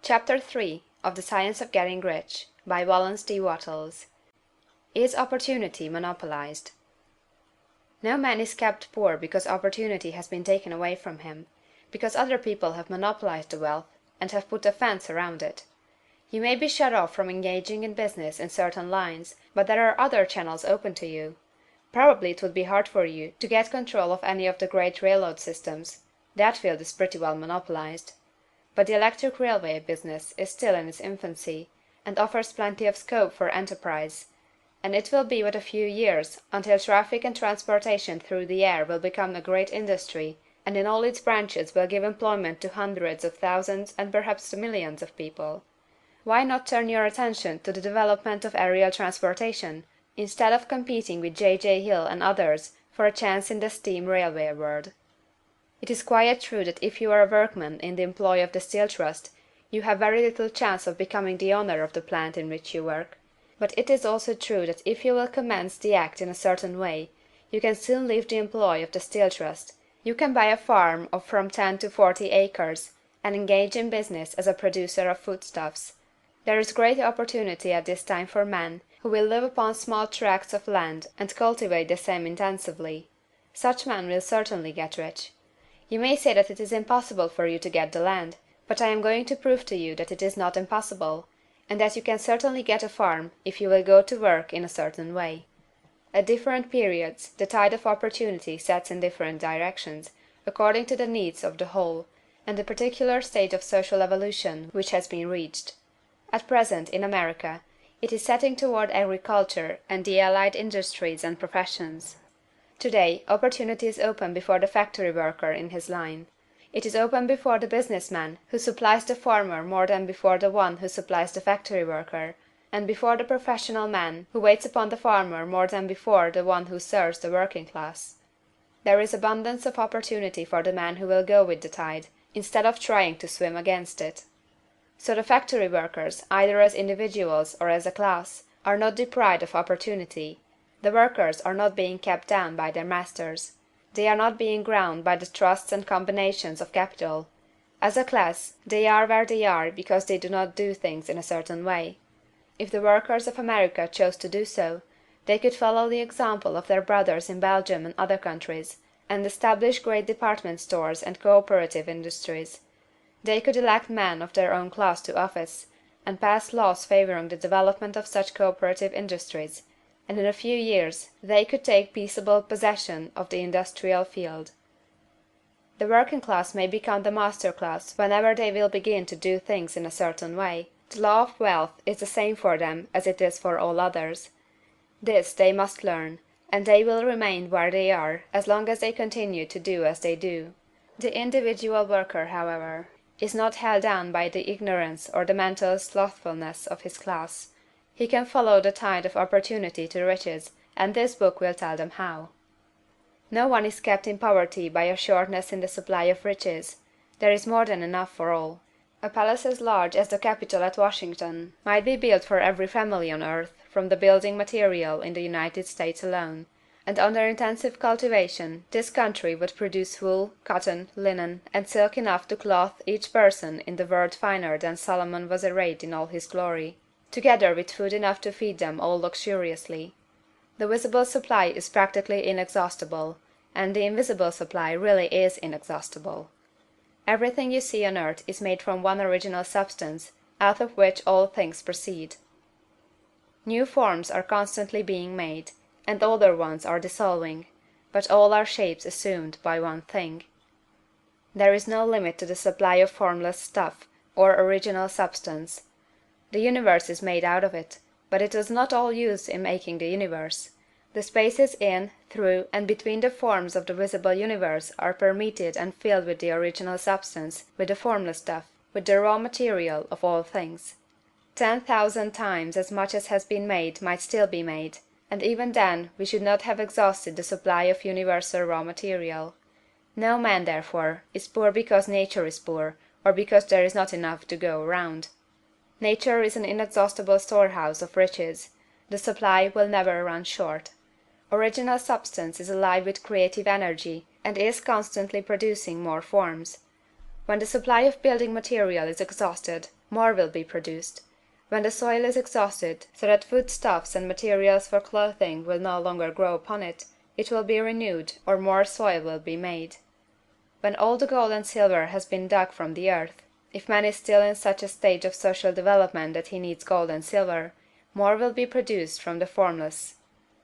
Chapter 3 of The Science of Getting Rich by Wallace D. Wattles. Is Opportunity Monopolized? No man is kept poor because opportunity has been taken away from him, because other people have monopolized the wealth, and have put a fence around it. You may be shut off from engaging in business in certain lines, but there are other channels open to you. Probably it would be hard for you to get control of any of the great railroad systems. That field is pretty well monopolized. But the electric railway business is still in its infancy, and offers plenty of scope for enterprise, and it will be but a few years until traffic and transportation through the air will become a great industry, and in all its branches will give employment to hundreds of thousands and perhaps to millions of people. Why not turn your attention to the development of aerial transportation, instead of competing with J. Hill and others for a chance in the steam railway world? It is quite true that if you are a workman in the employ of the Steel Trust, you have very little chance of becoming the owner of the plant in which you work. But it is also true that if you will commence the act in a certain way, you can soon leave the employ of the Steel Trust. You can buy a farm of from 10 to 40 acres, and engage in business as a producer of foodstuffs. There is great opportunity at this time for men who will live upon small tracts of land and cultivate the same intensively. Such men will certainly get rich. You may say that it is impossible for you to get the land, but I am going to prove to you that it is not impossible, and that you can certainly get a farm if you will go to work in a certain way. At different periods the tide of opportunity sets in different directions, according to the needs of the whole, and the particular stage of social evolution which has been reached. At present, in America, it is setting toward agriculture and the allied industries and professions. Today, opportunity is open before the factory worker in his line. It is open before the business man who supplies the farmer more than before the one who supplies the factory worker, and before the professional man who waits upon the farmer more than before the one who serves the working class. There is abundance of opportunity for the man who will go with the tide, instead of trying to swim against it. So the factory workers, either as individuals or as a class, are not deprived of opportunity. The workers are not being kept down by their masters. They are not being ground by the trusts and combinations of capital. As a class, they are where they are because they do not do things in a certain way. If the workers of America chose to do so, they could follow the example of their brothers in Belgium and other countries, and establish great department stores and cooperative industries. They could elect men of their own class to office, and pass laws favoring the development of such cooperative industries, and in a few years they could take peaceable possession of the industrial field. The working class may become the master class whenever they will begin to do things in a certain way. The law of wealth is the same for them as it is for all others. This they must learn, and they will remain where they are as long as they continue to do as they do. The individual worker, however, is not held down by the ignorance or the mental slothfulness of his class. He can follow the tide of opportunity to riches, and this book will tell them how. No one is kept in poverty by a shortness in the supply of riches. There is more than enough for all. A palace as large as the Capitol at Washington might be built for every family on earth from the building material in the United States alone, and under intensive cultivation this country would produce wool, cotton, linen, and silk enough to clothe each person in the world finer than Solomon was arrayed in all his glory, together with food enough to feed them all luxuriously. The visible supply is practically inexhaustible, and the invisible supply really is inexhaustible. Everything you see on earth is made from one original substance, out of which all things proceed. New forms are constantly being made, and older ones are dissolving, but all are shapes assumed by one thing. There is no limit to the supply of formless stuff, or original substance. The universe is made out of it, but it was not all used in making the universe. The spaces in, through, and between the forms of the visible universe are permeated and filled with the original substance, with the formless stuff, with the raw material of all things. 10,000 times as much as has been made might still be made, and even then we should not have exhausted the supply of universal raw material. No man, therefore, is poor because nature is poor, or because there is not enough to go round. Nature is an inexhaustible storehouse of riches. The supply will never run short. Original substance is alive with creative energy, and is constantly producing more forms. When the supply of building material is exhausted, more will be produced. When the soil is exhausted, so that foodstuffs and materials for clothing will no longer grow upon it, it will be renewed, or more soil will be made. When all the gold and silver has been dug from the earth, if man is still in such a stage of social development that he needs gold and silver, more will be produced from the formless.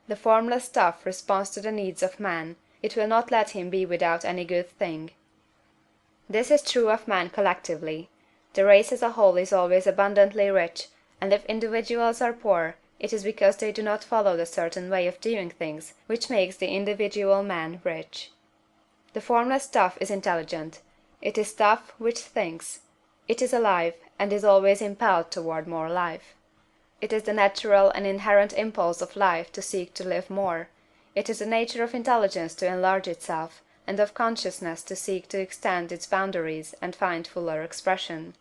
The formless stuff responds to the needs of man, it will not let him be without any good thing. This is true of man collectively. The race as a whole is always abundantly rich, and if individuals are poor, it is because they do not follow the certain way of doing things which makes the individual man rich. The formless stuff is intelligent. It is stuff which thinks. It is alive, and is always impelled toward more life. It is the natural and inherent impulse of life to seek to live more. It is the nature of intelligence to enlarge itself, and of consciousness to seek to extend its boundaries and find fuller expression.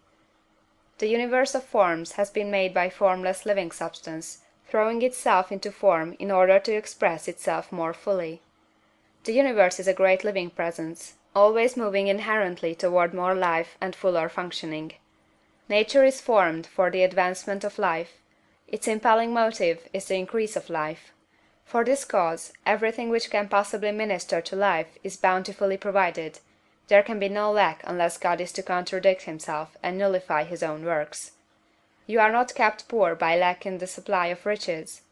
The universe of forms has been made by formless living substance, throwing itself into form in order to express itself more fully. The universe is a great living presence, always moving inherently toward more life and fuller functioning. Nature is formed for the advancement of life. Its impelling motive is the increase of life. For this cause, everything which can possibly minister to life is bountifully provided. There can be no lack unless God is to contradict himself and nullify his own works. You are not kept poor by lack in the supply of riches.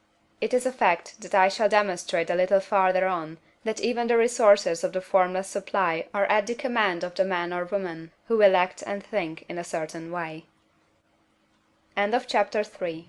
It is a fact that I shall demonstrate a little farther on, that even the resources of the formless supply are at the command of the man or woman who will act and think in a certain way. Chapter 3.